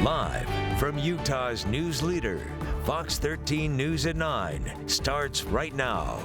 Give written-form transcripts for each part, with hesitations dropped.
Live from Utah's news leader, Fox 13 News at 9 starts right now.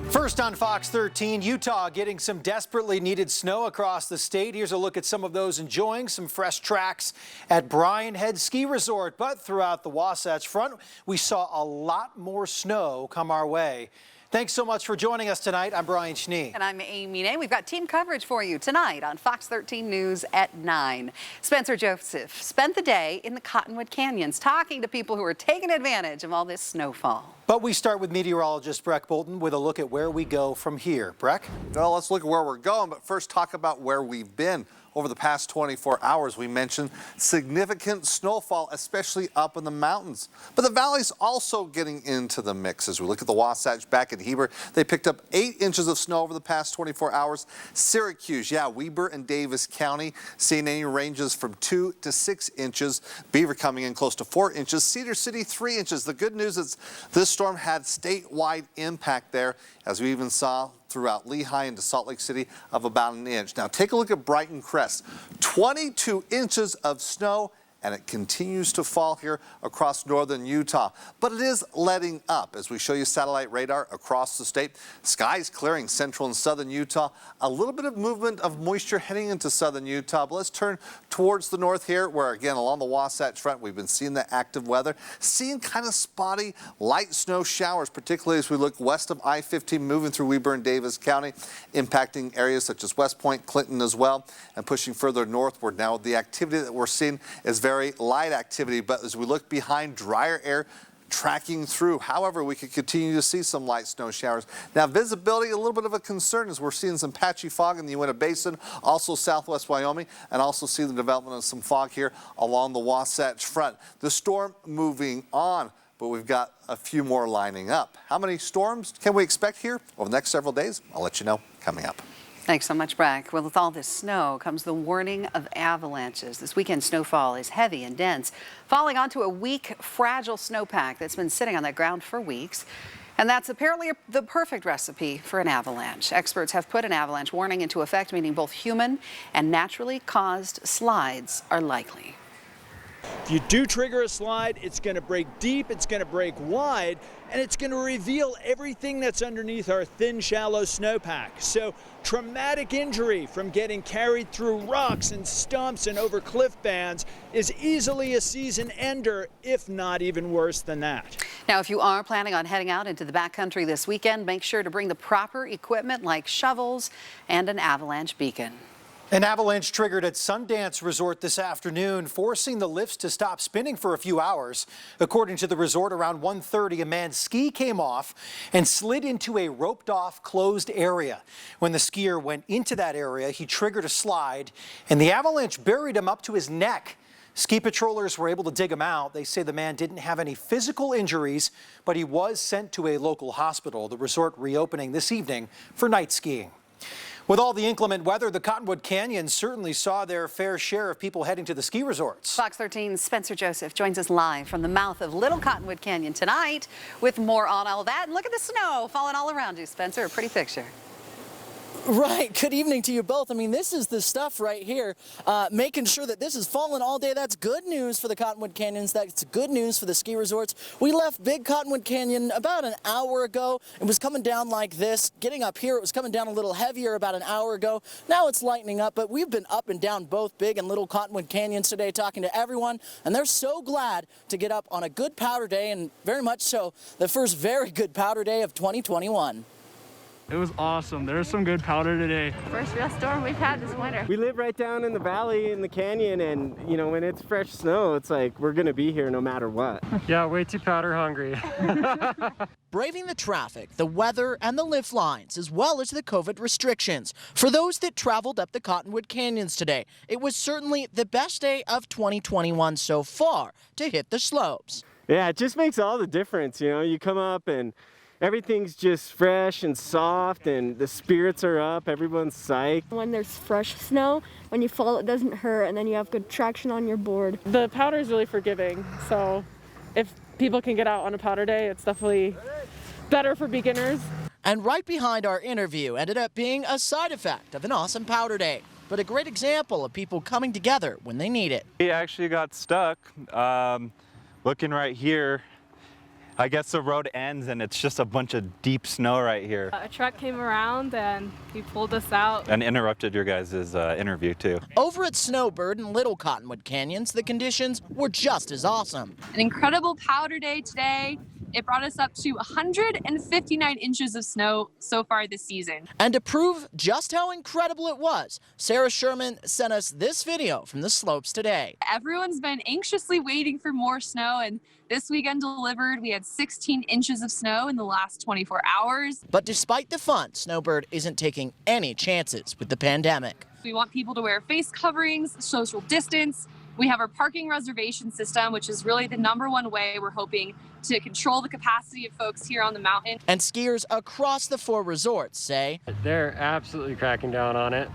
First on Fox 13, Utah getting some desperately needed snow across the state. Here's a look at some of those enjoying some fresh tracks at Bryan Head Ski Resort. But throughout the Wasatch Front, we saw a lot more snow come our way. Thanks so much for joining us tonight. I'm Brian Schnee. And I'm Amy Nay. We've got team coverage for you tonight on Fox 13 News at 9. Spencer Joseph spent the day in the Cottonwood Canyons talking to people who are taking advantage of all this snowfall. But we start with meteorologist Breck Bolton with a look at where we go from here. Breck? Well, let's look at where we're going, but first talk about where we've been. Over the past 24 hours, we mentioned significant snowfall, especially up in the mountains. But the valley's also getting into the mix. As we look at the Wasatch back at Heber, they picked up 8 inches of snow over the past 24 hours. Syracuse, Weber and Davis County seeing any ranges from 2 to 6 inches. Beaver coming in close to 4 inches. Cedar City, 3 inches. The good news is this storm had statewide impact there, as we even saw throughout Lehigh into Salt Lake City of about an inch. Now take a look at Brighton Crest, 22 inches of snow, and it continues to fall here across northern Utah. But it is letting up as we show you satellite radar across the state. Skies clearing central and southern Utah. A little bit of movement of moisture heading into southern Utah. But let's turn towards the north here, where again along the Wasatch Front we've been seeing the active weather, seeing kind of spotty light snow showers, particularly as we look west of I-15 moving through Weber and Davis County, impacting areas such as West Point, Clinton as well, and pushing further northward. Now the activity that we're seeing is very light activity, but as we look behind, drier air tracking through. However, we could continue to see some light snow showers. Now visibility, a little bit of a concern as we're seeing some patchy fog in the Uinta Basin, also southwest Wyoming, and also see the development of some fog here along the Wasatch Front. The storm moving on, but we've got a few more lining up. How many storms can we expect here over the next several days? I'll let you know coming up. Thanks so much, Breck. Well, with all this snow comes the warning of avalanches. This weekend snowfall is heavy and dense, falling onto a weak, fragile snowpack that's been sitting on that ground for weeks. And that's apparently the perfect recipe for an avalanche. Experts have put an avalanche warning into effect, meaning both human and naturally caused slides are likely. If you do trigger a slide, it's going to break deep, it's going to break wide, and it's going to reveal everything that's underneath our thin, shallow snowpack. So traumatic injury from getting carried through rocks and stumps and over cliff bands is easily a season ender, if not even worse than that. Now, if you are planning on heading out into the backcountry this weekend, make sure to bring the proper equipment like shovels and an avalanche beacon. An avalanche triggered at Sundance Resort this afternoon, forcing the lifts to stop spinning for a few hours. According to the resort, around 1:30, a man's ski came off and slid into a roped-off closed area. When the skier went into that area, he triggered a slide, and the avalanche buried him up to his neck. Ski patrollers were able to dig him out. They say the man didn't have any physical injuries, but he was sent to a local hospital. The resort reopening this evening for night skiing. With all the inclement weather, the Cottonwood Canyons certainly saw their fair share of people heading to the ski resorts. Fox 13's Spencer Joseph joins us live from the mouth of Little Cottonwood Canyon tonight with more on all that. And look at the snow falling all around you, Spencer. A pretty picture. Right. Good evening to you both. I mean, this is the stuff right here, making sure that this is falling all day. That's good news for the Cottonwood Canyons. That's good news for the ski resorts. We left Big Cottonwood Canyon about an hour ago. It was coming down like this. Getting up here, it was coming down a little heavier about an hour ago. Now it's lightening up, but we've been up and down both Big and Little Cottonwood Canyons today talking to everyone, and they're so glad to get up on a good powder day, and very much so the first very good powder day of 2021. It was awesome. There's some good powder today. First real storm we've had this winter. We live right down in the valley in the canyon, and you know, when it's fresh snow, it's like we're gonna be here no matter what. Yeah, way too powder hungry. Braving the traffic, the weather, and the lift lines, as well as the COVID restrictions. For those that traveled up the Cottonwood Canyons today, it was certainly the best day of 2021 so far to hit the slopes. Yeah, it just makes all the difference. You know, you come up and everything's just fresh and soft, and the spirits are up, everyone's psyched. When there's fresh snow, when you fall it doesn't hurt, and then you have good traction on your board. The powder is really forgiving, so if people can get out on a powder day, it's definitely better for beginners. And right behind our interview ended up being a side effect of an awesome powder day. but a great example of people coming together when they need it. We actually got stuck. Looking right here, I guess the road ends and it's just a bunch of deep snow right here. A truck came around and he pulled us out. And interrupted your guys' interview too. Over at Snowbird and Little Cottonwood Canyons, the conditions were just as awesome. An incredible powder day today. It brought us up to 159 inches of snow so far this season. And to prove just how incredible it was, Sarah Sherman sent us this video from the slopes today. Everyone's been anxiously waiting for more snow, and this weekend delivered. We had 16 inches of snow in the last 24 hours. But despite the fun, Snowbird isn't taking any chances with the pandemic. We want people to wear face coverings, social distance. We have our parking reservation system, which is really the #1 way we're hoping to control the capacity of folks here on the mountain. And skiers across the 4 resorts say They're absolutely cracking down on it.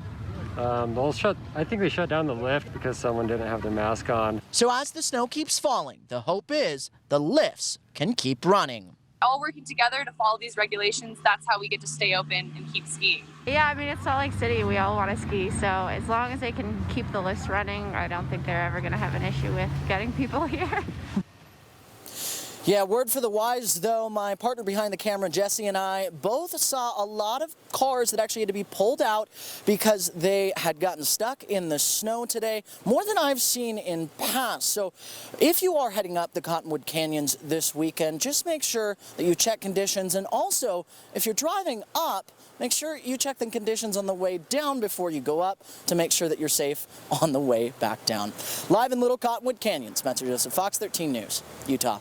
I think they shut down the lift because someone didn't have their mask on. so as the snow keeps falling, the hope is the lifts can keep running. All working together to follow these regulations, that's how we get to stay open and keep skiing. Yeah, I mean, it's Salt Lake City. We all want to ski. So as long as they can keep the lifts running, I don't think they're ever going to have an issue with getting people here. Yeah, word for the wise, though. My partner behind the camera, Jesse, and I both saw a lot of cars that actually had to be pulled out because they had gotten stuck in the snow today, more than I've seen in past. So if you are heading up the Cottonwood Canyons this weekend, just make sure that you check conditions. And also, if you're driving up, make sure you check the conditions on the way down before you go up to make sure that you're safe on the way back down. Live in Little Cottonwood Canyon, Spencer Joseph, Fox 13 News, Utah.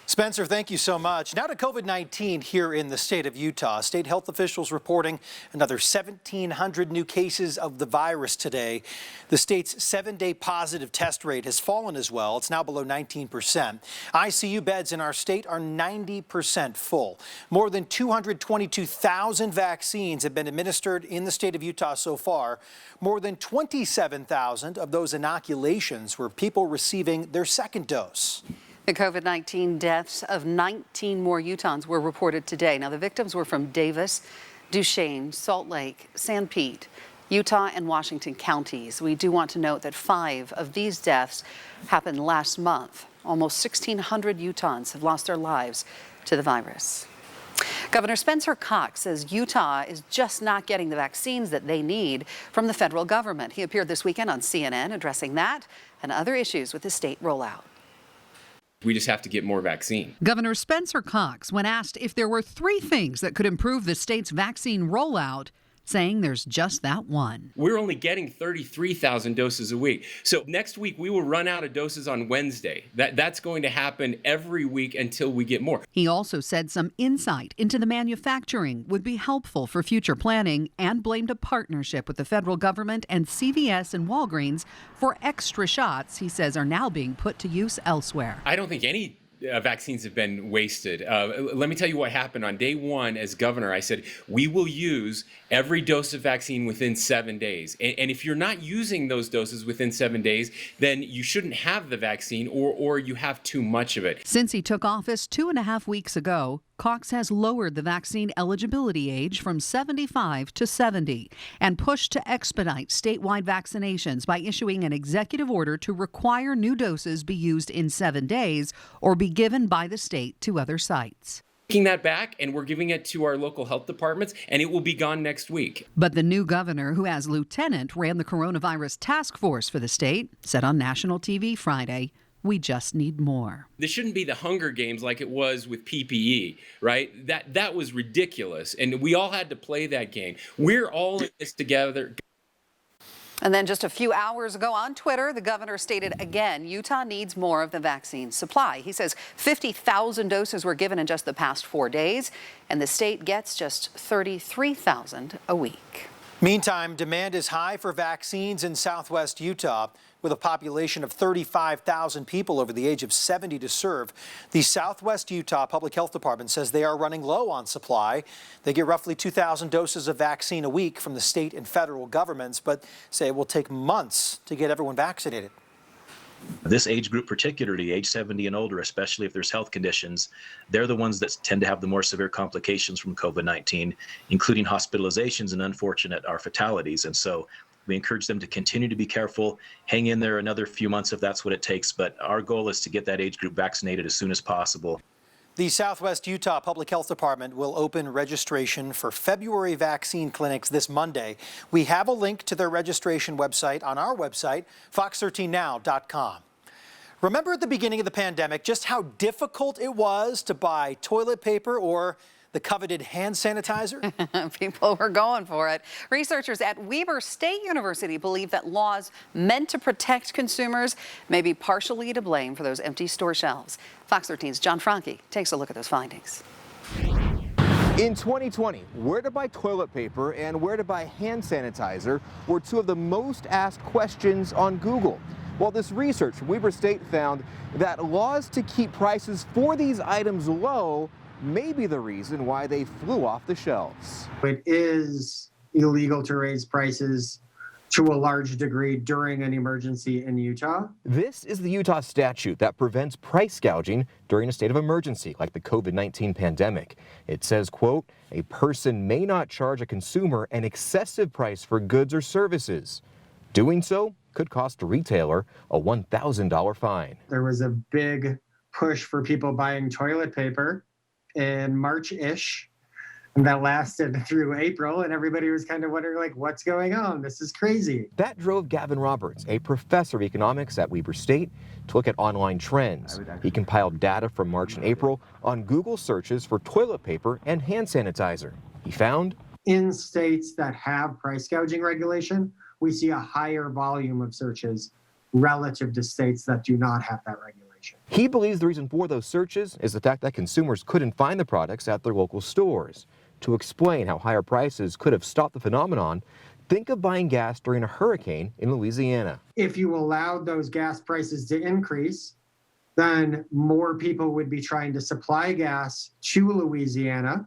Spencer, thank you so much. Now to COVID-19 here in the state of Utah. State health officials reporting another 1,700 new cases of the virus today. The state's 7-day positive test rate has fallen as well. It's now below 19%. ICU beds in our state are 90% full. More than 222,000 vaccines have been administered in the state of Utah so far. More than 27,000 of those inoculations were people receiving their second dose. The COVID-19 deaths of 19 more Utahns were reported today. Now, the victims were from Davis, Duchesne, Salt Lake, San Pete, Utah, and Washington counties. We do want to note that 5 of these deaths happened last month. Almost 1,600 Utahns have lost their lives to the virus. Governor Spencer Cox says Utah is just not getting the vaccines that they need from the federal government. He appeared this weekend on CNN addressing that and other issues with the state rollout. We just have to get more vaccine. Governor Spencer Cox, when asked if there were 3 things that could improve the state's vaccine rollout, saying there's just that one. We're only getting 33,000 doses a week. So next week we will run out of doses on Wednesday. That's going to happen every week until we get more. He also said some insight into the manufacturing would be helpful for future planning and blamed a partnership with the federal government and CVS and Walgreens for extra shots he says are now being put to use elsewhere. I don't think any vaccines have been wasted. Let me tell you what happened on day 1 as governor. I said, we will use every dose of vaccine within 7 days. And if you're not using those doses within 7 days, then you shouldn't have the vaccine or you have too much of it. Since he took office 2.5 weeks ago, Cox has lowered the vaccine eligibility age from 75 to 70 and pushed to expedite statewide vaccinations by issuing an executive order to require new doses be used in 7 days or be given by the state to other sites. Taking that back, and we're giving it to our local health departments, and it will be gone next week. But the new governor, who as lieutenant ran the coronavirus task force for the state, said on national TV Friday, we just need more. This shouldn't be the Hunger Games like it was with PPE, right? That was ridiculous, and we all had to play that game. We're all in this together. And then just a few hours ago on Twitter, the governor stated again, Utah needs more of the vaccine supply. He says 50,000 doses were given in just the past 4 days, and the state gets just 33,000 a week. Meantime, demand is high for vaccines in southwest Utah. With a population of 35,000 people over the age of 70 to serve, the Southwest Utah Public Health Department says they are running low on supply. They get roughly 2,000 doses of vaccine a week from the state and federal governments, but say it will take months to get everyone vaccinated. This age group, particularly age 70 and older, especially if there's health conditions, they're the ones that tend to have the more severe complications from COVID-19, including hospitalizations and unfortunate fatalities. And so We encourage them to continue to be careful, hang in there another few months if that's what it takes. But our goal is to get that age group vaccinated as soon as possible. The Southwest Utah Public Health Department will open registration for February vaccine clinics this Monday. We have a link to their registration website on our website, fox13now.com. Remember at the beginning of the pandemic just how difficult it was to buy toilet paper or the coveted hand sanitizer? People were going for it. Researchers at Weber State University believe that laws meant to protect consumers may be partially to blame for those empty store shelves. Fox 13's John Franke takes a look at those findings. In 2020, where to buy toilet paper and where to buy hand sanitizer were two of the most asked questions on Google. Well, this research from Weber State found that laws to keep prices for these items low may be the reason why they flew off the shelves. It is illegal to raise prices to a large degree during an emergency in Utah. This is the Utah statute that prevents price gouging during a state of emergency like the COVID-19 pandemic. It says, quote, a person may not charge a consumer an excessive price for goods or services. Doing so could cost a retailer a $1,000 fine. There was a big push for people buying toilet paper in March-ish, and that lasted through April, and everybody was kind of wondering, like, what's going on? This is crazy. That drove Gavin Roberts, a professor of economics at Weber State, to look at online trends. He compiled data from March and April on Google searches for toilet paper and hand sanitizer. He found in states that have price gouging regulation, we see a higher volume of searches relative to states that do not have that regulation. He believes the reason for those searches is the fact that consumers couldn't find the products at their local stores. To explain how higher prices could have stopped the phenomenon, think of buying gas during a hurricane in Louisiana. If you allowed those gas prices to increase, then more people would be trying to supply gas to Louisiana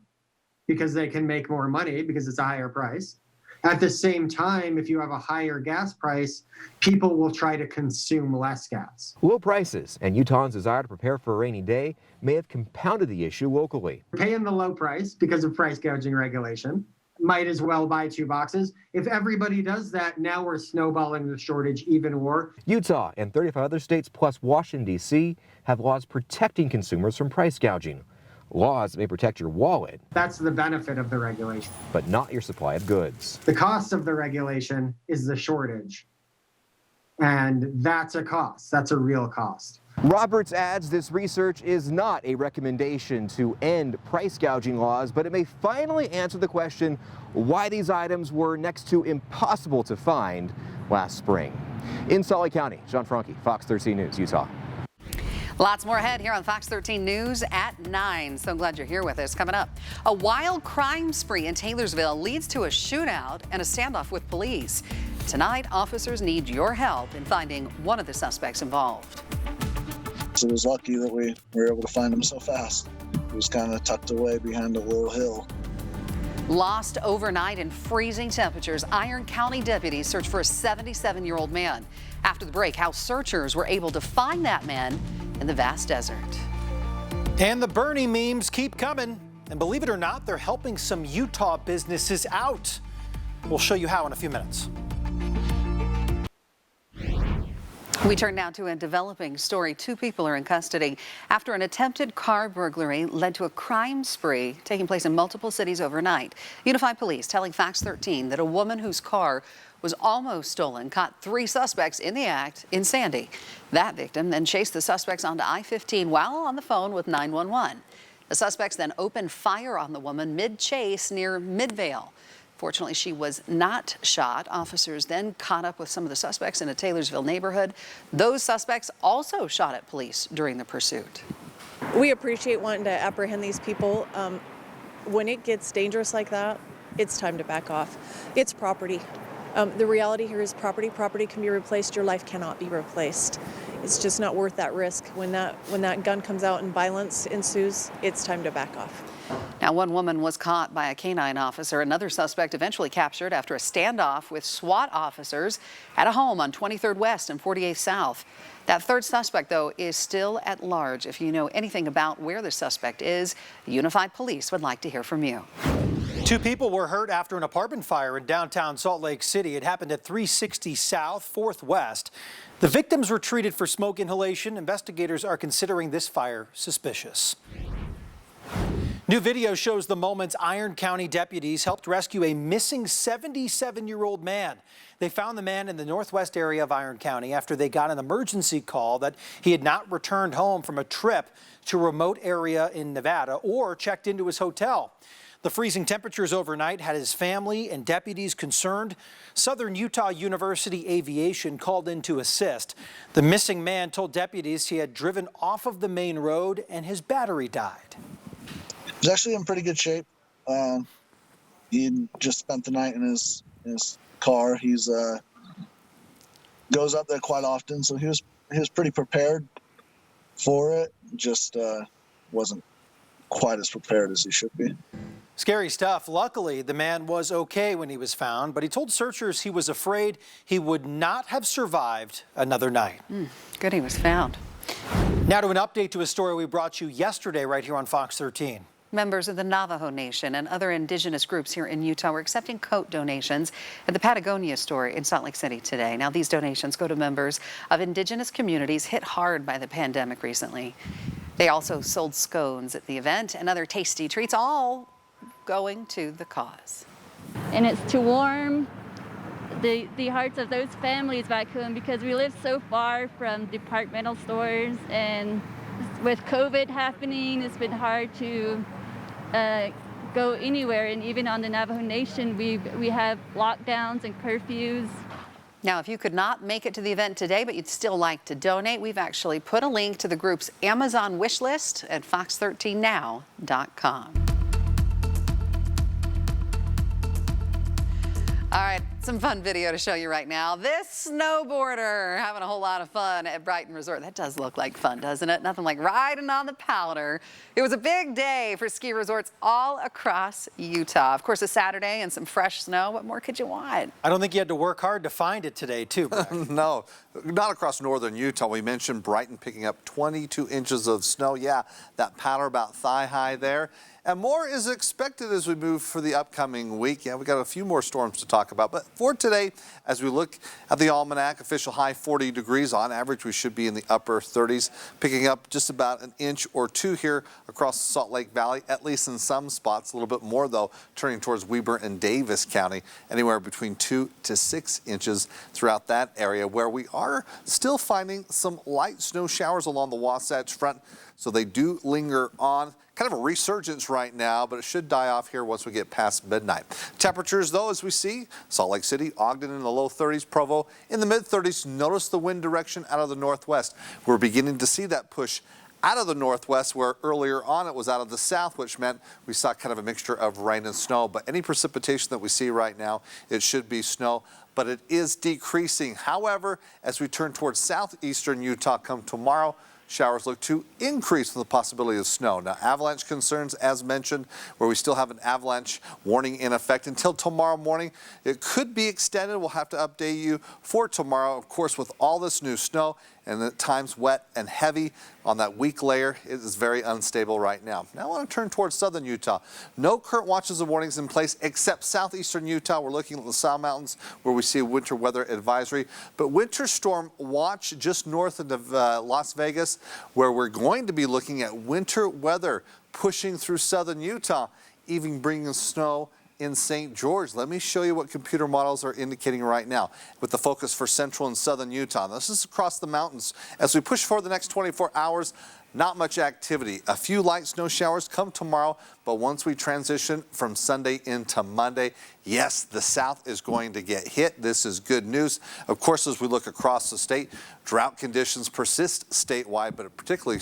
because they can make more money because it's a higher price. At the same time, if you have a higher gas price, people will try to consume less gas. Low prices and Utahns' desire to prepare for a rainy day may have compounded the issue locally. Paying the low price because of price gouging regulation, might as well buy 2 boxes. If everybody does that, now we're snowballing the shortage even more. Utah and 35 other states plus Washington, D.C. have laws protecting consumers from price gouging. Laws may protect your wallet. That's the benefit of the regulation. But not your supply of goods. The cost of the regulation is the shortage. And that's a cost. That's a real cost. Roberts adds this research is not a recommendation to end price gouging laws, but it may finally answer the question why these items were next to impossible to find last spring. In Salt Lake County, John Franke, Fox 13 News, Utah. Lots more ahead here on Fox 13 News at 9. So glad you're here with us. Coming up, a wild crime spree in Taylorsville leads to a shootout and a standoff with police. Tonight, officers need your help in finding one of the suspects involved. It was lucky that we were able to find him so fast. He was kind of tucked away behind a little hill. Lost overnight in freezing temperatures, Iron County deputies search for a 77-year-old man. After the break, how searchers were able to find that man in the vast desert. And the Bernie memes keep coming. And believe it or not, they're helping some Utah businesses out. We'll show you how in a few minutes. We turn now to a developing story. 2 people are in custody after an attempted car burglary led to a crime spree taking place in multiple cities overnight. Unified Police telling Fox 13 that a woman whose car was almost stolen caught 3 suspects in the act in Sandy. That victim then chased the suspects onto I-15 while on the phone with 911. The suspects then opened fire on the woman mid-chase near Midvale. Fortunately, she was not shot. Officers then caught up with some of the suspects in a Taylorsville neighborhood. Those suspects also shot at police during the pursuit. We appreciate wanting to apprehend these people. When it gets dangerous like that, it's time to back off. It's property. The reality here is property can be replaced. Your life cannot be replaced. It's just not worth that risk. When that gun comes out and violence ensues, it's time to back off. Now, one woman was caught by a canine officer. Another suspect eventually captured after a standoff with SWAT officers at a home on 23rd West and 48th South. That third suspect, though, is still at large. If you know anything about where the suspect is, Unified Police would like to hear from you. 2 people were hurt after an apartment fire in downtown Salt Lake City. It happened at 360 South, 4th West. The victims were treated for smoke inhalation. Investigators are considering this fire suspicious. New video shows the moments Iron County deputies helped rescue a missing 77-year-old man. They found the man in the northwest area of Iron County after they got an emergency call that he had not returned home from a trip to a remote area in Nevada or checked into his hotel. The freezing temperatures overnight had his family and deputies concerned. Southern Utah University Aviation called in to assist. The missing man told deputies he had driven off of the main road and his battery died. He's actually in pretty good shape. He just spent the night in his car. He's goes up there quite often, so he was pretty prepared for it. Just wasn't quite as prepared as he should be. Scary stuff. Luckily, the man was okay when he was found, but he told searchers he was afraid he would not have survived another night. Good he was found. Now to an update to a story we brought you yesterday right here on Fox 13. Members of the Navajo Nation and other indigenous groups here in Utah were accepting coat donations at the Patagonia store in Salt Lake City today. Now, these donations go to members of indigenous communities hit hard by the pandemic recently. They also sold scones at the event and other tasty treats, all going to the cause. And it's to warm the hearts of those families back home, because we live so far from departmental stores, and with COVID happening, it's been hard to go anywhere. And even on the Navajo Nation, we have lockdowns and curfews. Now, if you could not make it to the event today, but you'd still like to donate, we've actually put a link to the group's Amazon wish list at fox13now.com. All right, some fun video to show you right now. This snowboarder having a whole lot of fun at Brighton Resort. That does look like fun, doesn't it? Nothing like riding on the powder. It was a big day for ski resorts all across Utah. Of course, a Saturday and some fresh snow. What more could you want? I don't think you had to work hard to find it today, too, Brad. No, not across northern Utah. We mentioned Brighton picking up 22 inches of snow. Yeah, that powder about thigh high there. And more is expected as we move for the upcoming week. Yeah, we got a few more storms to talk about. But for today, as we look at the almanac, official high 40 degrees. On average, we should be in the upper 30s, picking up just about an inch or two here across the Salt Lake Valley, at least in some spots. A little bit more, though, turning towards Weber and Davis County, anywhere between 2 to 6 inches throughout that area, where we are still finding some light snow showers along the Wasatch Front. So they do linger on. Kind of a resurgence right now, but it should die off here once we get past midnight. Temperatures, though, as we see, Salt Lake City, Ogden in the low 30s, Provo in the mid 30s. Notice the wind direction out of the northwest. We're beginning to see that push out of the northwest, where earlier on it was out of the south, which meant we saw kind of a mixture of rain and snow. But any precipitation that we see right now, it should be snow, but it is decreasing. However, as we turn towards southeastern Utah come tomorrow, showers look to increase with the possibility of snow. Now, avalanche concerns, as mentioned, where we still have an avalanche warning in effect until tomorrow morning. It could be extended. We'll have to update you for tomorrow. Of course, with all this new snow and at times wet and heavy on that weak layer, it is very unstable right now. Now I want to turn towards southern Utah. No current watches and warnings in place except southeastern Utah. We're looking at the South Mountains where we see a winter weather advisory. But winter storm watch just north of Las Vegas, where we're going to be looking at winter weather pushing through southern Utah, even bringing snow in St. George. Let me show you what computer models are indicating right now with the focus for central and southern Utah. This is across the mountains. As we push forward the next 24 hours, not much activity. A few light snow showers come tomorrow, but once we transition from Sunday into Monday, yes, the south is going to get hit. This is good news. Of course, as we look across the state, drought conditions persist statewide, but particularly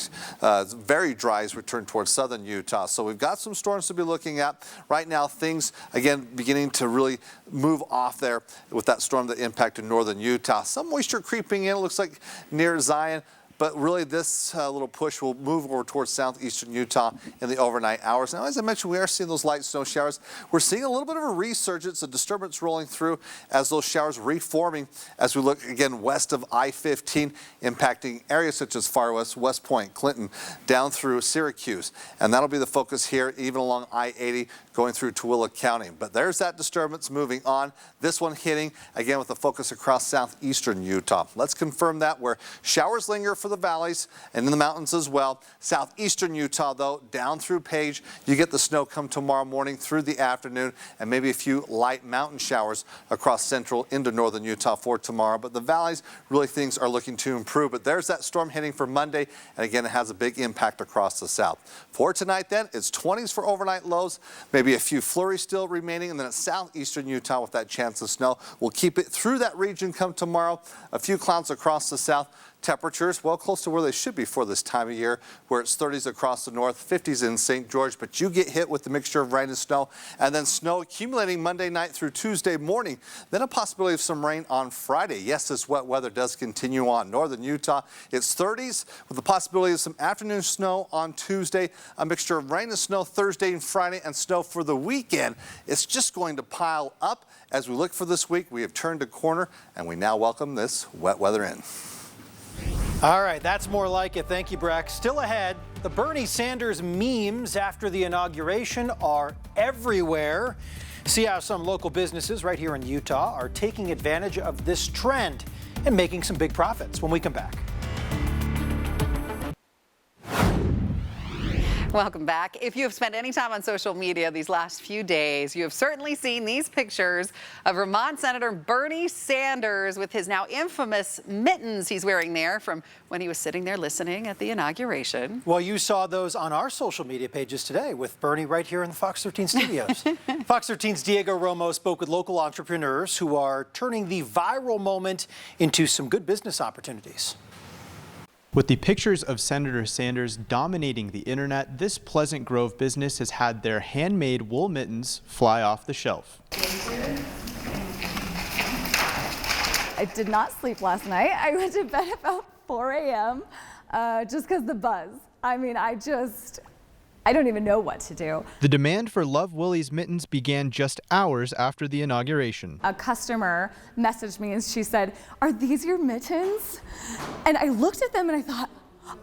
very dry as we turn towards southern Utah. So we've got some storms to be looking at. Right now, things, again, beginning to really move off there with that storm that impacted northern Utah. Some moisture creeping in, it looks like near Zion. but really this little push will move over towards southeastern Utah in the overnight hours. Now, as I mentioned, we are seeing those light snow showers. We're seeing a little bit of a resurgence, a disturbance rolling through as those showers reforming as we look again west of I-15, impacting areas such as Far West, West Point, Clinton, down through Syracuse. And that'll be the focus here, even along I-80, going through Tooele County. But there's that disturbance moving on. This one hitting, again, with a focus across southeastern Utah. Let's confirm that where showers linger for the valleys and in the mountains as well. Southeastern Utah, though, down through Page, you get the snow come tomorrow morning through the afternoon and maybe a few light mountain showers across central into northern Utah for tomorrow. But the valleys, really things are looking to improve. But there's that storm hitting for Monday. And again, it has a big impact across the south. For tonight, then, it's 20s for overnight lows, maybe a few flurries still remaining, and then it's southeastern Utah with that chance of snow. We'll keep it through that region come tomorrow. A few clouds across the south. Temperatures well close to where they should be for this time of year, where it's 30s across the north, 50s in St. George, but you get hit with the mixture of rain and snow, and then snow accumulating Monday night through Tuesday morning. Then a possibility of some rain on Friday. Yes, this wet weather does continue on. Northern Utah, it's 30s with the possibility of some afternoon snow on Tuesday, a mixture of rain and snow Thursday and Friday, and snow for the weekend. It's just going to pile up. As we look for this week, we have turned a corner, and we now welcome this wet weather in. All right, that's more like it. Thank you, Breck. Still ahead, the Bernie Sanders memes after the inauguration are everywhere. See how some local businesses right here in Utah are taking advantage of this trend and making some big profits when we come back. Welcome back. If you have spent any time on social media these last few days, you have certainly seen these pictures of Vermont Senator Bernie Sanders with his now infamous mittens he's wearing there from when he was sitting there listening at the inauguration. Well, you saw those on our social media pages today with Bernie right here in the Fox 13 studios. Fox 13's Diego Romo spoke with local entrepreneurs who are turning the viral moment into some good business opportunities. With the pictures of Senator Sanders dominating the internet, this Pleasant Grove business has had their handmade wool mittens fly off the shelf. I did not sleep last night. I went to bed about 4 a.m. Just because the buzz. I mean, I don't even know what to do. The demand for Love Woolies mittens began just hours after the inauguration. A customer messaged me and she said, "Are these your mittens?" And I looked at them and I thought,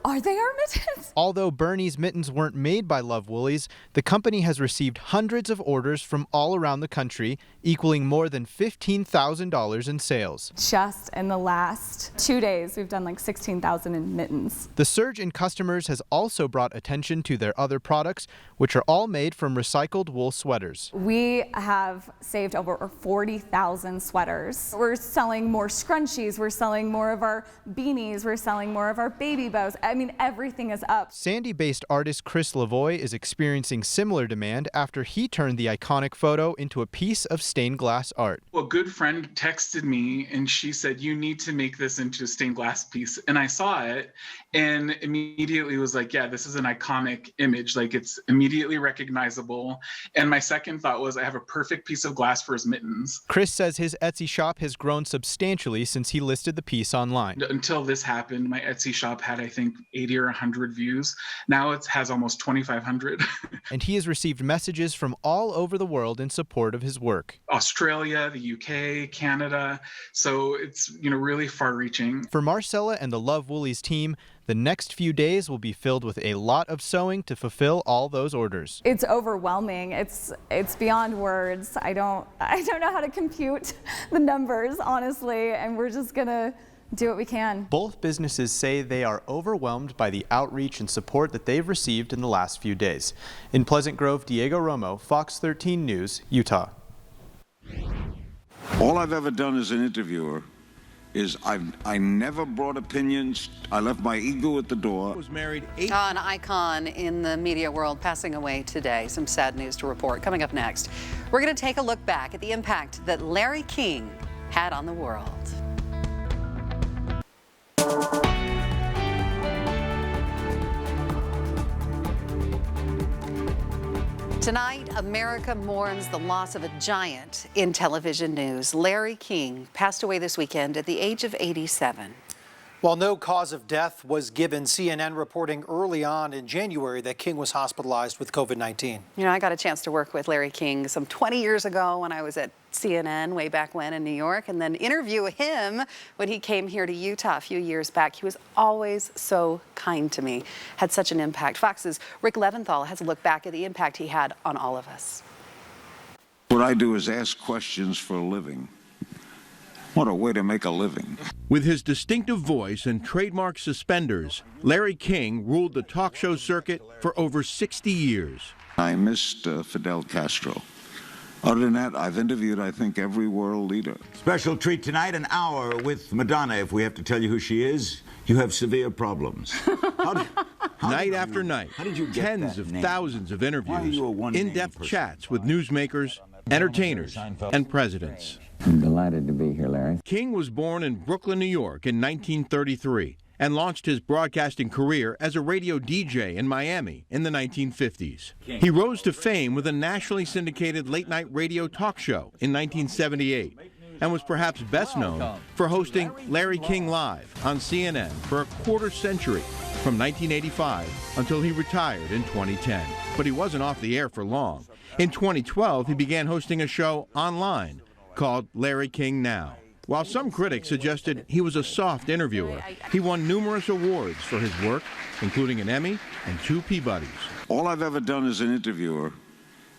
are they our mittens? Although Bernie's mittens weren't made by Love Woolies, the company has received hundreds of orders from all around the country, equaling more than $15,000 in sales. Just in the last 2 days, we've done like 16,000 in mittens. The surge in customers has also brought attention to their other products, which are all made from recycled wool sweaters. We have saved over 40,000 sweaters. We're selling more scrunchies, we're selling more of our beanies, we're selling more of our baby bows. I mean, everything is up. Sandy-based artist Chris Lavoie is experiencing similar demand after he turned the iconic photo into a piece of stained glass art. A good friend texted me and she said, "You need to make this into a stained glass piece." And I saw it and immediately was like, yeah, this is an iconic image. Like, it's immediately recognizable. And my second thought was, I have a perfect piece of glass for his mittens. Chris says his Etsy shop has grown substantially since he listed the piece online. Until this happened, my Etsy shop had, I think, 80 or 100 views. Now it has almost 2,500. And he has received messages from all over the world in support of his work. Australia, the UK, Canada. So it's, really far reaching. For Marcella and the Love Woolies team, the next few days will be filled with a lot of sewing to fulfill all those orders. It's overwhelming. It's beyond words. I don't know how to compute the numbers, honestly, and we're just gonna do what we can. Both businesses say they are overwhelmed by the outreach and support that they've received in the last few days. In Pleasant Grove, Diego Romo, Fox 13 News, Utah. All I've ever done as an interviewer is I never brought opinions. I left my ego at the door. Was married an icon in the media world passing away today. Some sad news to report. Coming up next, we're going to take a look back at the impact that Larry King had on the world. Tonight, America mourns the loss of a giant in television news. Larry King passed away this weekend at the age of 87. While no cause of death was given, CNN reporting early on in January that King was hospitalized with COVID-19. You know, I got a chance to work with Larry King some 20 years ago when I was at CNN way back when in New York, and then interview him when he came here to Utah a few years back. He was always so kind to me, had such an impact. Fox's Rick Leventhal has a look back at the impact he had on all of us. What I do is ask questions for a living. What a way to make a living. With his distinctive voice and trademark suspenders, Larry King ruled the talk show circuit for over 60 years. I missed Fidel Castro. Other than that, I've interviewed, I think, every world leader. Special treat tonight, an hour with Madonna. If we have to tell you who she is, you have severe problems. Night after night, how did you get tens of name? thousands of interviews, Why are you a one-name in-depth person? chats with newsmakers, entertainers, and presidents. I'm delighted to be here, Larry. King was born in Brooklyn, New York in 1933 and launched his broadcasting career as a radio DJ in Miami in the 1950s. He rose to fame with a nationally syndicated late-night radio talk show in 1978 and was perhaps best known for hosting Larry King Live on CNN for a quarter century from 1985 until he retired in 2010. But he wasn't off the air for long. In 2012, he began hosting a show online called Larry King Now. While some critics suggested he was a soft interviewer, he won numerous awards for his work, including an Emmy and 2 Peabodys. All I've ever done as an interviewer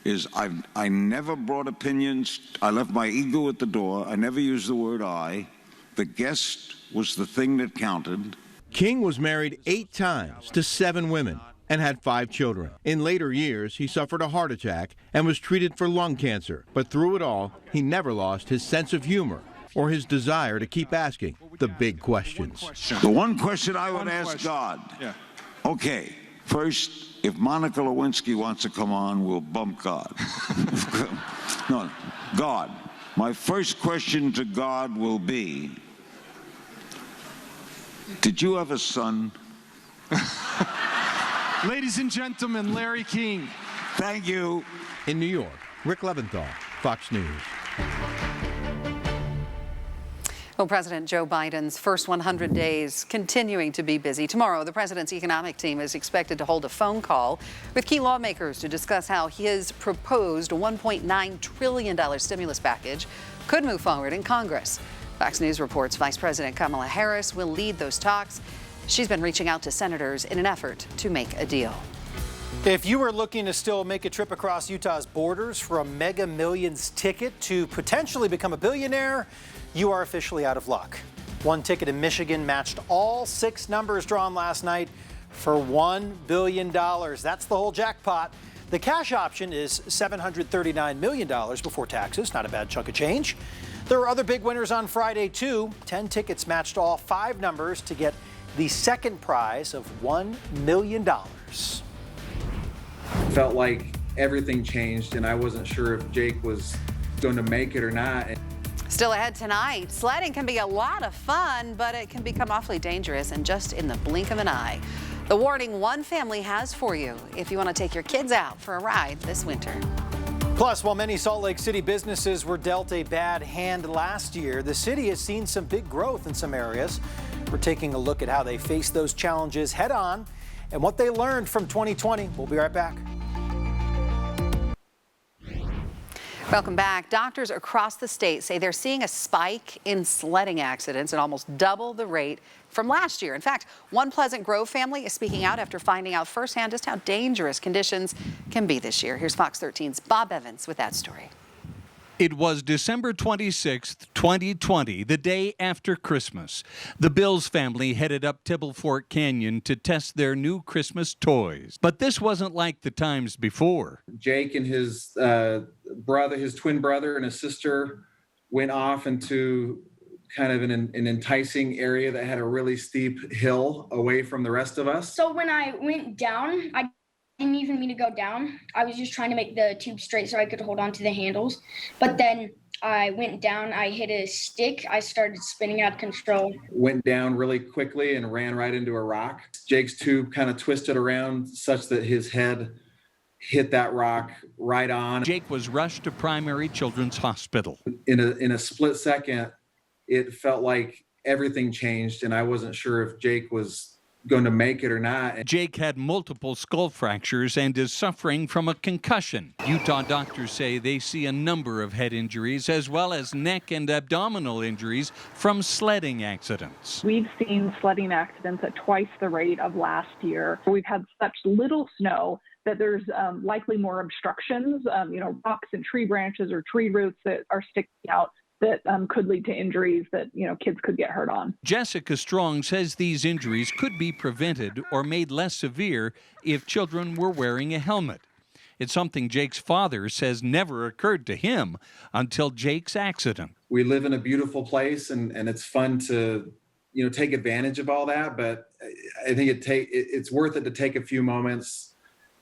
is I never brought opinions. I left my ego at the door. I never used the word I. The guest was the thing that counted. King was married 8 times to 7 women and had 5 children. In later years, he suffered a heart attack and was treated for lung cancer. But through it all, he never lost his sense of humor or his desire to keep asking the big questions. The one question I would ask God. Okay, first, if Monica Lewinsky wants to come on, we'll bump God. No, God. My first question to God will be, did you have a son? Ladies and gentlemen, Larry King. Thank you. In New York, Rick Leventhal, Fox News. Well, President Joe Biden's first 100 days continuing to be busy. Tomorrow, the president's economic team is expected to hold a phone call with key lawmakers to discuss how his proposed $1.9 trillion stimulus package could move forward in Congress. Fox News reports Vice President Kamala Harris will lead those talks. She's been reaching out to senators in an effort to make a deal. If you are looking to still make a trip across Utah's borders for a Mega Millions ticket to potentially become a billionaire, you are officially out of luck. One ticket in Michigan matched all 6 numbers drawn last night for $1 billion. That's the whole jackpot. The cash option is $739 million before taxes. Not a bad chunk of change. There were other big winners on Friday, too. 10 tickets matched all 5 numbers to get the second prize of $1 million. Felt like everything changed, and I wasn't sure if Jake was going to make it or not. Still ahead tonight, sledding can be a lot of fun, but it can become awfully dangerous and just in the blink of an eye. The warning one family has for you if you want to take your kids out for a ride this winter. Plus, while many Salt Lake City businesses were dealt a bad hand last year, the city has seen some big growth in some areas. We're taking a look at how they face those challenges head on and what they learned from 2020. We'll be right back. Welcome back. Doctors across the state say they're seeing a spike in sledding accidents and almost double the rate from last year. In fact, one Pleasant Grove family is speaking out after finding out firsthand just how dangerous conditions can be this year. Here's Fox 13's Bob Evans with that story. It was December 26th, 2020, the day after Christmas. The Bills family headed up Tibble Fork Canyon to test their new Christmas toys. But this wasn't like the times before. Jake and his brother, his twin brother and his sister went off into kind of an enticing area that had a really steep hill away from the rest of us. So when I went down, I didn't even mean to go down. I was just trying to make the tube straight so I could hold on to the handles. But then I went down, I hit a stick, I started spinning out of control. Went down really quickly and ran right into a rock. Jake's tube kind of twisted around such that his head hit that rock right on. Jake was rushed to Primary Children's Hospital. In a split second, it felt like everything changed, and I wasn't sure if Jake was going to make it or not. Jake had multiple skull fractures and is suffering from a concussion. Utah doctors say they see a number of head injuries as well as neck and abdominal injuries from sledding accidents. We've seen sledding accidents at twice the rate of last year. We've had such little snow that there's likely more obstructions, rocks and tree branches or tree roots that are sticking out that could lead to injuries that, kids could get hurt on. Jessica Strong says these injuries could be prevented or made less severe if children were wearing a helmet. It's something Jake's father says never occurred to him until Jake's accident. We live in a beautiful place, and it's fun to, take advantage of all that. But I think it's worth it to take a few moments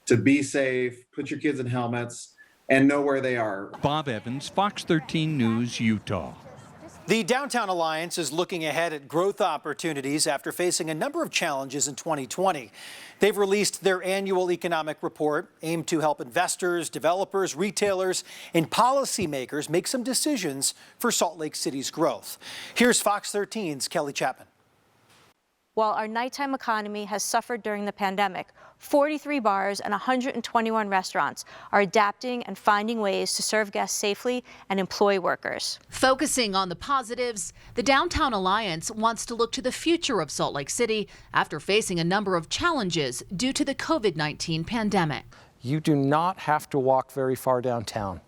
to be safe, put your kids in helmets, and know where they are. Bob Evans, Fox 13 News, Utah. The Downtown Alliance is looking ahead at growth opportunities after facing a number of challenges in 2020. They've released their annual economic report aimed to help investors, developers, retailers, and policymakers make some decisions for Salt Lake City's growth. Here's Fox 13's Kelly Chapman. While our nighttime economy has suffered during the pandemic, 43 bars and 121 restaurants are adapting and finding ways to serve guests safely and employ workers. Focusing on the positives, the Downtown Alliance wants to look to the future of Salt Lake City after facing a number of challenges due to the COVID-19 pandemic. You do not have to walk very far downtown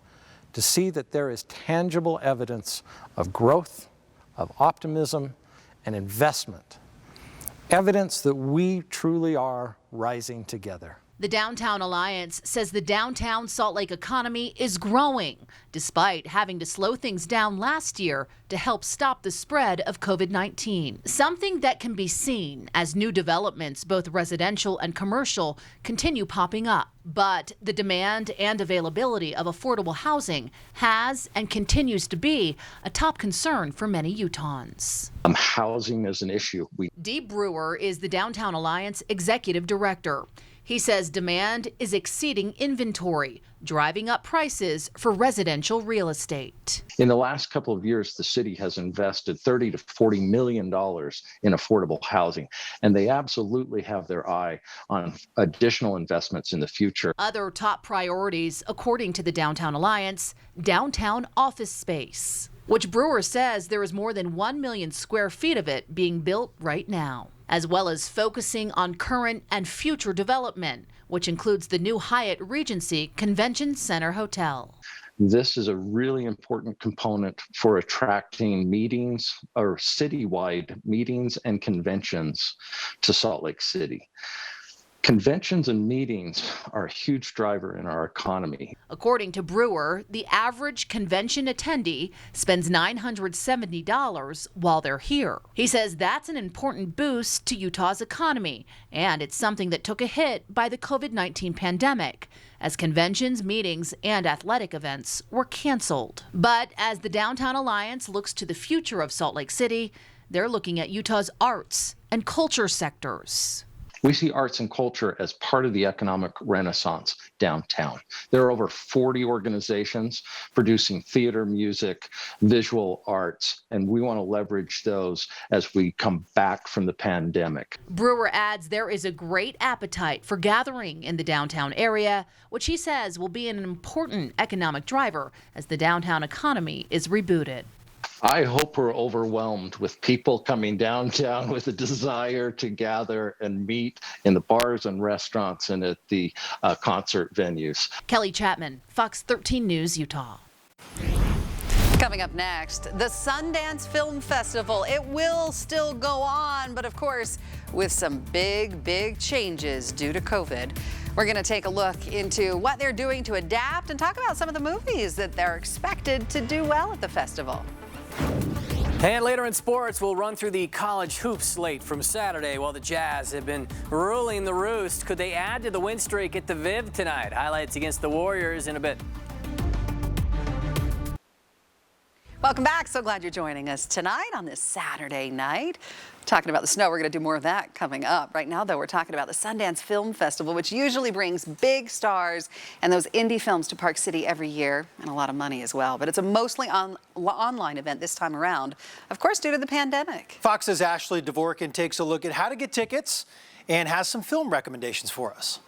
to see that there is tangible evidence of growth, of optimism, and investment. Evidence that we truly are rising together. The Downtown Alliance says the downtown Salt Lake economy is growing, despite having to slow things down last year to help stop the spread of COVID-19. Something that can be seen as new developments, both residential and commercial, continue popping up. But the demand and availability of affordable housing has and continues to be a top concern for many Utahns. Housing is an issue. Dee Brewer is the Downtown Alliance Executive Director. He says demand is exceeding inventory, driving up prices for residential real estate. In the last couple of years, the city has invested $30 to $40 million in affordable housing, and they absolutely have their eye on additional investments in the future. Other top priorities, according to the Downtown Alliance, downtown office space, which Brewer says there is more than 1 million square feet of it being built right now, as well as focusing on current and future development, which includes the new Hyatt Regency Convention Center Hotel. This is a really important component for attracting meetings or citywide meetings and conventions to Salt Lake City. Conventions and meetings are a huge driver in our economy. According to Brewer, the average convention attendee spends $970 while they're here. He says that's an important boost to Utah's economy, and it's something that took a hit by the COVID-19 pandemic, as conventions, meetings, and athletic events were canceled. But as the Downtown Alliance looks to the future of Salt Lake City, they're looking at Utah's arts and culture sectors. We see arts and culture as part of the economic renaissance downtown. There are over 40 organizations producing theater, music, visual arts, and we want to leverage those as we come back from the pandemic. Brewer adds there is a great appetite for gathering in the downtown area, which he says will be an important economic driver as the downtown economy is rebooted. I hope we're overwhelmed with people coming downtown with a desire to gather and meet in the bars and restaurants and at the concert venues. Kelly Chapman, Fox 13 News, Utah. Coming up next, the Sundance Film Festival. It will still go on, but of course, with some big changes due to COVID. We're going to take a look into what they're doing to adapt and talk about some of the movies that they're expected to do well at the festival. And later in sports, we'll run through the college hoops slate from Saturday while the Jazz have been ruling the roost. Could they add to the win streak at the Viv tonight? Highlights against the Warriors in a bit. Welcome back. So glad you're joining us tonight on this Saturday night. Talking about the snow, we're going to do more of that coming up. Right now, though, we're talking about the Sundance Film Festival, which usually brings big stars and those indie films to Park City every year, and a lot of money as well. But it's a mostly online event this time around, of course, due to the pandemic. Fox's Ashley Dvorkin takes a look at how to get tickets and has some film recommendations for us.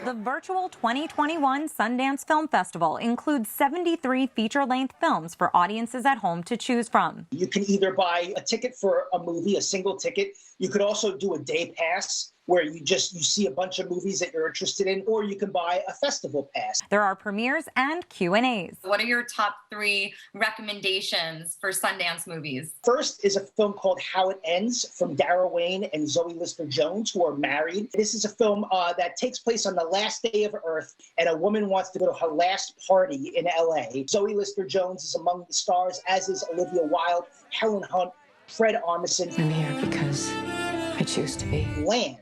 The virtual 2021 Sundance Film Festival includes 73 feature-length films for audiences at home to choose from. You can either buy a ticket for a movie, a single ticket. You could also do a day pass where you see a bunch of movies that you're interested in, or you can buy a festival pass. There are premieres and Q&As. What are your top 3 recommendations for Sundance movies? First is a film called How It Ends from Dara Wayne and Zoe Lister-Jones, who are married. This is a film that takes place on the last day of Earth, and a woman wants to go to her last party in LA. Zoe Lister-Jones is among the stars, as is Olivia Wilde, Helen Hunt, Fred Armisen. I'm here because I choose to be. Land,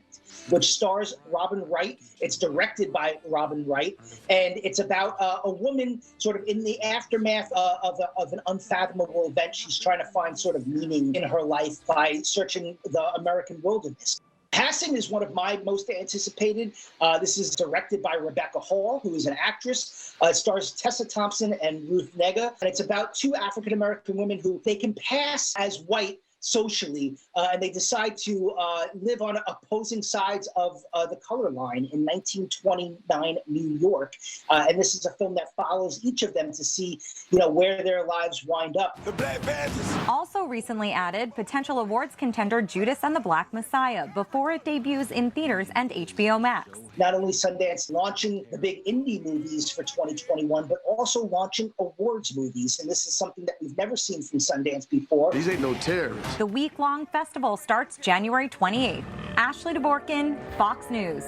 which stars Robin Wright. It's directed by Robin Wright, and it's about a woman sort of in the aftermath of an unfathomable event. She's trying to find sort of meaning in her life by searching the American wilderness. Passing is one of my most anticipated. This is directed by Rebecca Hall, who is an actress. It stars Tessa Thompson and Ruth Negga, and it's about 2 African-American women who they can pass as white socially, and they decide to live on opposing sides of the color line in 1929 New York. And this is a film that follows each of them to see, where their lives wind up. The Black Panthers. Also recently added, potential awards contender Judas and the Black Messiah before it debuts in theaters and HBO Max. Not only Sundance launching the big indie movies for 2021, but also launching awards movies. And this is something that we've never seen from Sundance before. These ain't no terrorists. The week-long festival starts January 28th. Ashley Dvorkin, Fox News.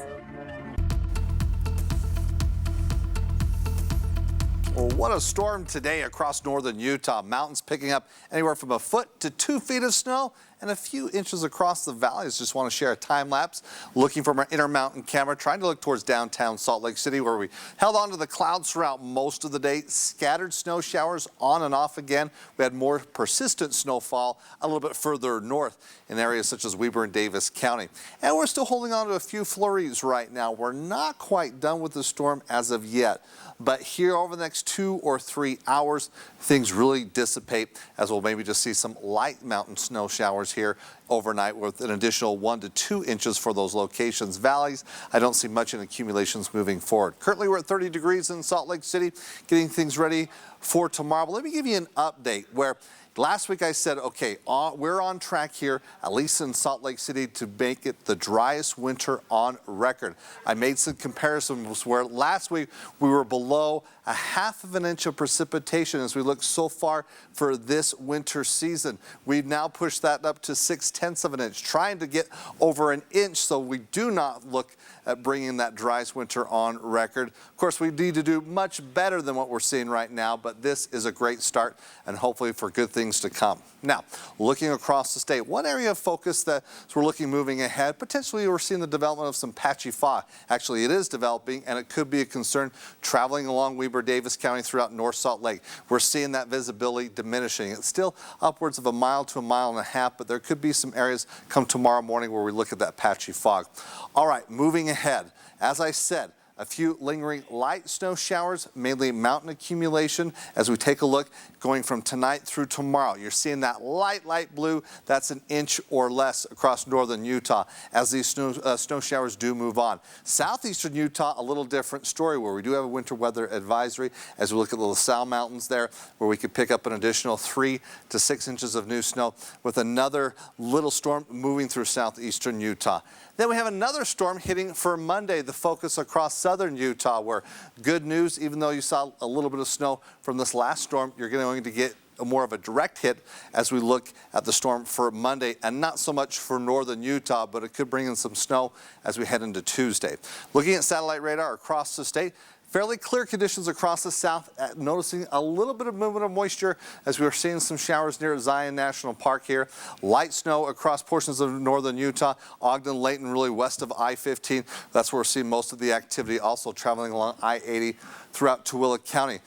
Well, what a storm today across northern Utah. Mountains picking up anywhere from a foot to 2 feet of snow and a few inches across the valleys. Just want to share a time lapse looking from our Intermountain camera, trying to look towards downtown Salt Lake City, where we held on to the clouds throughout most of the day. Scattered snow showers on and off again. We had more persistent snowfall a little bit further north in areas such as Weber and Davis County. And we're still holding on to a few flurries right now. We're not quite done with the storm as of yet. But here over the next 2 or 3 hours, things really dissipate, as we'll maybe just see some light mountain snow showers here overnight with an additional 1 to 2 inches for those locations. Valleys, I don't see much in accumulations moving forward. Currently, we're at 30 degrees in Salt Lake City, getting things ready for tomorrow. But let me give you an update where last week I said, okay, we're on track here, at least in Salt Lake City, to make it the driest winter on record. I made some comparisons where last week we were below a 1/2 inch of precipitation as we look so far for this winter season. We've now pushed that up to 6/10 of an inch, trying to get over an inch so we do not look at bringing that driest winter on record. Of course, we need to do much better than what we're seeing right now, but this is a great start and hopefully for good things to come. Now, looking across the state, one area of focus that we're looking moving ahead, potentially we're seeing the development of some patchy fog. Actually, it is developing and it could be a concern traveling along Weber Davis County throughout North Salt Lake. We're seeing that visibility diminishing. It's still upwards of 1 mile to 1.5 miles, but there could be some areas come tomorrow morning where we look at that patchy fog. All right, moving ahead. As I said, a few lingering light snow showers, mainly mountain accumulation. As we take a look going from tonight through tomorrow, you're seeing that light blue. That's 1 inch or less across northern Utah as these snow showers do move on. Southeastern Utah, a little different story where we do have a winter weather advisory as we look at the LaSalle Mountains there, where we could pick up an additional 3 to 6 inches of new snow with another little storm moving through southeastern Utah. Then we have another storm hitting for Monday, the focus across southern Utah, where good news, even though you saw a little bit of snow from this last storm, you're going to get more of a direct hit as we look at the storm for Monday, and not so much for northern Utah, but it could bring in some snow as we head into Tuesday. Looking at satellite radar across the state, Fairly clear conditions across the south, noticing a little bit of movement of moisture as we are seeing some showers near Zion National Park here. Light snow across portions of northern Utah, Ogden, Layton, really west of I-15. That's where we're seeing most of the activity, also traveling along I-80 throughout Tooele County.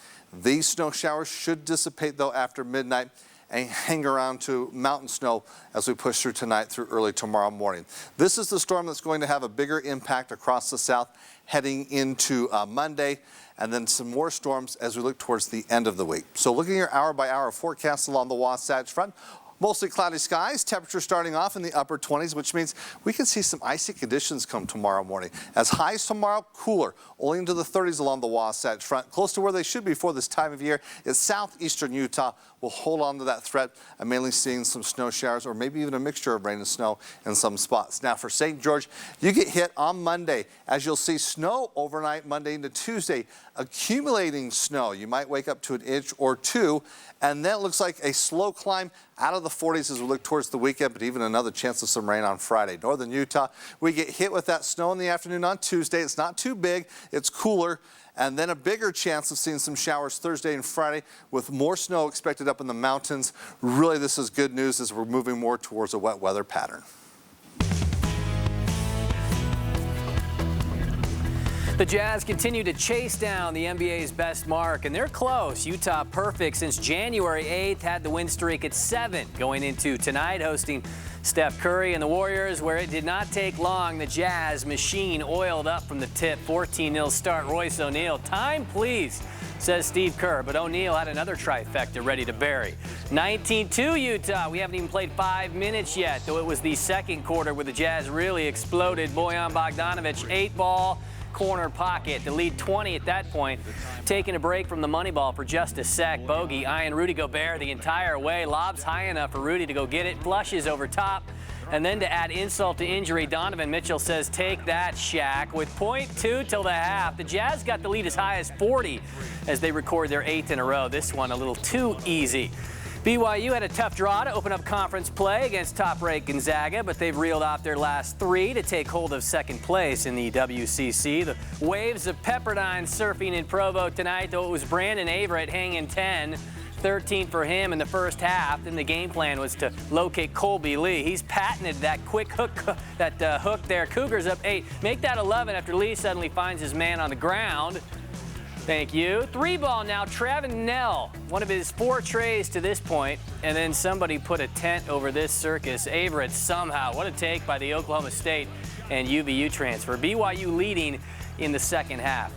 These snow showers should dissipate, though, after midnight and hang around to mountain snow as we push through tonight through early tomorrow morning. This is the storm that's going to have a bigger impact across the south heading into Monday, and then some more storms as we look towards the end of the week. So looking at your hour-by-hour forecast along the Wasatch Front, mostly cloudy skies, temperature starting off in the upper 20s, which means we can see some icy conditions come tomorrow morning. As highs tomorrow, cooler, only into the 30s along the Wasatch Front. Close to where they should be for this time of year is southeastern Utah. We'll hold on to that threat. I'm mainly seeing some snow showers or maybe even a mixture of rain and snow in some spots. Now for St. George, you get hit on Monday as you'll see snow overnight Monday into Tuesday, accumulating snow. You might wake up to an inch or two, and then it looks like a slow climb out of the 40s as we look towards the weekend, but even another chance of some rain on Friday. Northern Utah, we get hit with that snow in the afternoon on Tuesday. It's not too big, it's cooler, and then a bigger chance of seeing some showers Thursday and Friday with more snow expected up in the mountains. Really, this is good news as we're moving more towards a wet weather pattern. The Jazz continue to chase down the NBA's best mark, and they're close. Utah perfect since January 8th, had the win streak at 7 going into tonight, hosting Steph Curry and the Warriors, where it did not take long. The Jazz machine oiled up from the tip. 14-0 start. Royce O'Neal. Time, please, says Steve Kerr, but O'Neal had another trifecta ready to bury. 19-2 Utah. We haven't even played 5 minutes yet, though it was the second quarter where the Jazz really exploded. Bojan Bogdanovic, 8-ball. Corner pocket to lead 20 at that point. Taking a break from the money ball for just a sec. Bogey eyeing Rudy Gobert the entire way. Lobs high enough for Rudy to go get it. Flushes over top. And then to add insult to injury, Donovan Mitchell says, take that, Shaq. With 0.2 till the half, the Jazz got the lead as high as 40 as they record their 8th in a row. This one a little too easy. BYU had a tough draw to open up conference play against top-ranked Gonzaga, but they've reeled off their last 3 to take hold of second place in the WCC. The waves of Pepperdine surfing in Provo tonight, though it was Brandon Averett hanging 10. 13 for him in the first half. Then the game plan was to locate Colby Lee. He's patented that quick hook, hook there. Cougars up 8. Make that 11 after Lee suddenly finds his man on the ground. Thank you. 3-ball now. Travin Nell, one of his 4 trays to this point, and then somebody put a tent over this circus. Averett somehow. What a take by the Oklahoma State and UVU transfer. BYU leading in the second half.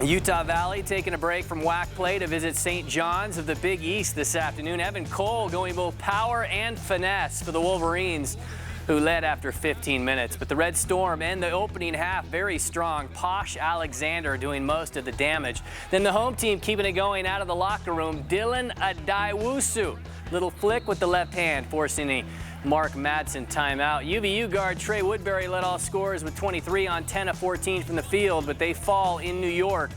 Utah Valley taking a break from WAC play to visit St. John's of the Big East this afternoon. Evan Cole going both power and finesse for the Wolverines, who led after 15 minutes. But the Red Storm end the opening half very strong. Posh Alexander doing most of the damage. Then the home team keeping it going out of the locker room. Dylan Adaiwusu. Little flick with the left hand, forcing a Mark Madsen timeout. UVU guard Trey Woodbury led all scorers with 23 on 10 of 14 from the field, but they fall in New York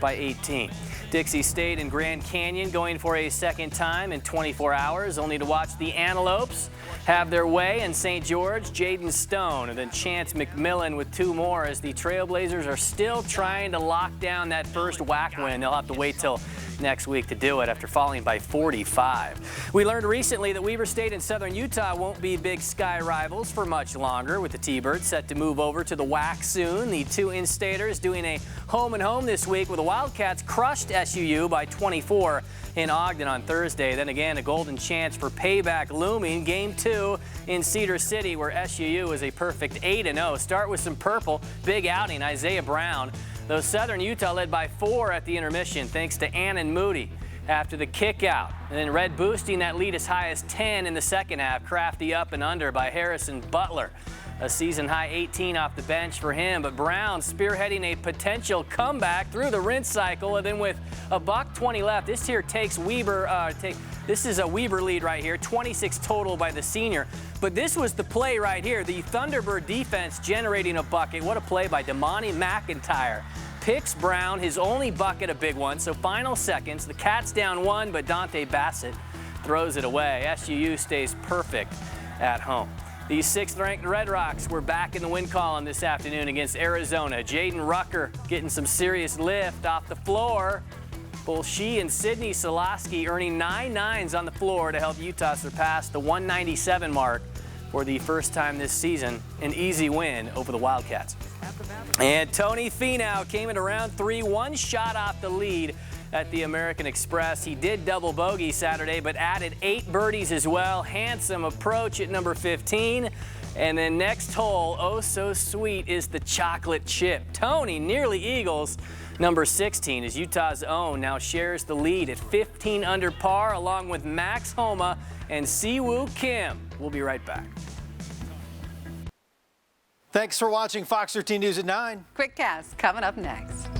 by 18. Dixie State and Grand Canyon going for a second time in 24 hours, only to watch the Antelopes have their way. In St. George, Jaden Stone and then Chance McMillan with 2 more as the Trailblazers are still trying to lock down that first WAC win. They'll have to wait till next week to do it after falling by 45. We learned recently that Weber State and Southern Utah won't be Big Sky rivals for much longer, with the T-Birds set to move over to the WAC soon. The 2 in-staters doing a home-and-home this week, with the Wildcats crushed SUU by 24 in Ogden on Thursday. Then again, a golden chance for payback looming. Game 2 in Cedar City, where SUU is a perfect 8-0. Start with some purple. Big outing, Isaiah Brown. Though Southern Utah led by 4 at the intermission, thanks to Annan Moody after the kick out. And then Red boosting that lead as high as 10 in the second half. Crafty up and under by Harrison Butler. A season-high 18 off the bench for him, but Brown spearheading a potential comeback through the rinse cycle, and then with $1:20 left, this here takes Weber, this is a Weber lead right here, 26 total by the senior. But this was the play right here, the Thunderbird defense generating a bucket. What a play by Damani McIntyre. Picks Brown, his only bucket, a big one. So final seconds, the Cats down 1, but Dante Bassett throws it away. SUU stays perfect at home. The 6th-ranked Red Rocks were back in the win column this afternoon against Arizona. Jaden Rucker getting some serious lift off the floor. Both she and Sydney Solaski earning 9 nines on the floor to help Utah surpass the 197 mark for the first time this season. An easy win over the Wildcats. And Tony Finau came into round 3, 1 shot off the lead at the American Express. He did double bogey Saturday, but added 8 birdies as well. Handsome approach at number 15. And then next hole, oh so sweet, is the chocolate chip. Tony nearly eagles number 16 as Utah's own now shares the lead at 15 under par along with Max Homa and Siwoo Kim. We'll be right back. Thanks for watching Fox 13 News at 9. Quick Cast coming up next.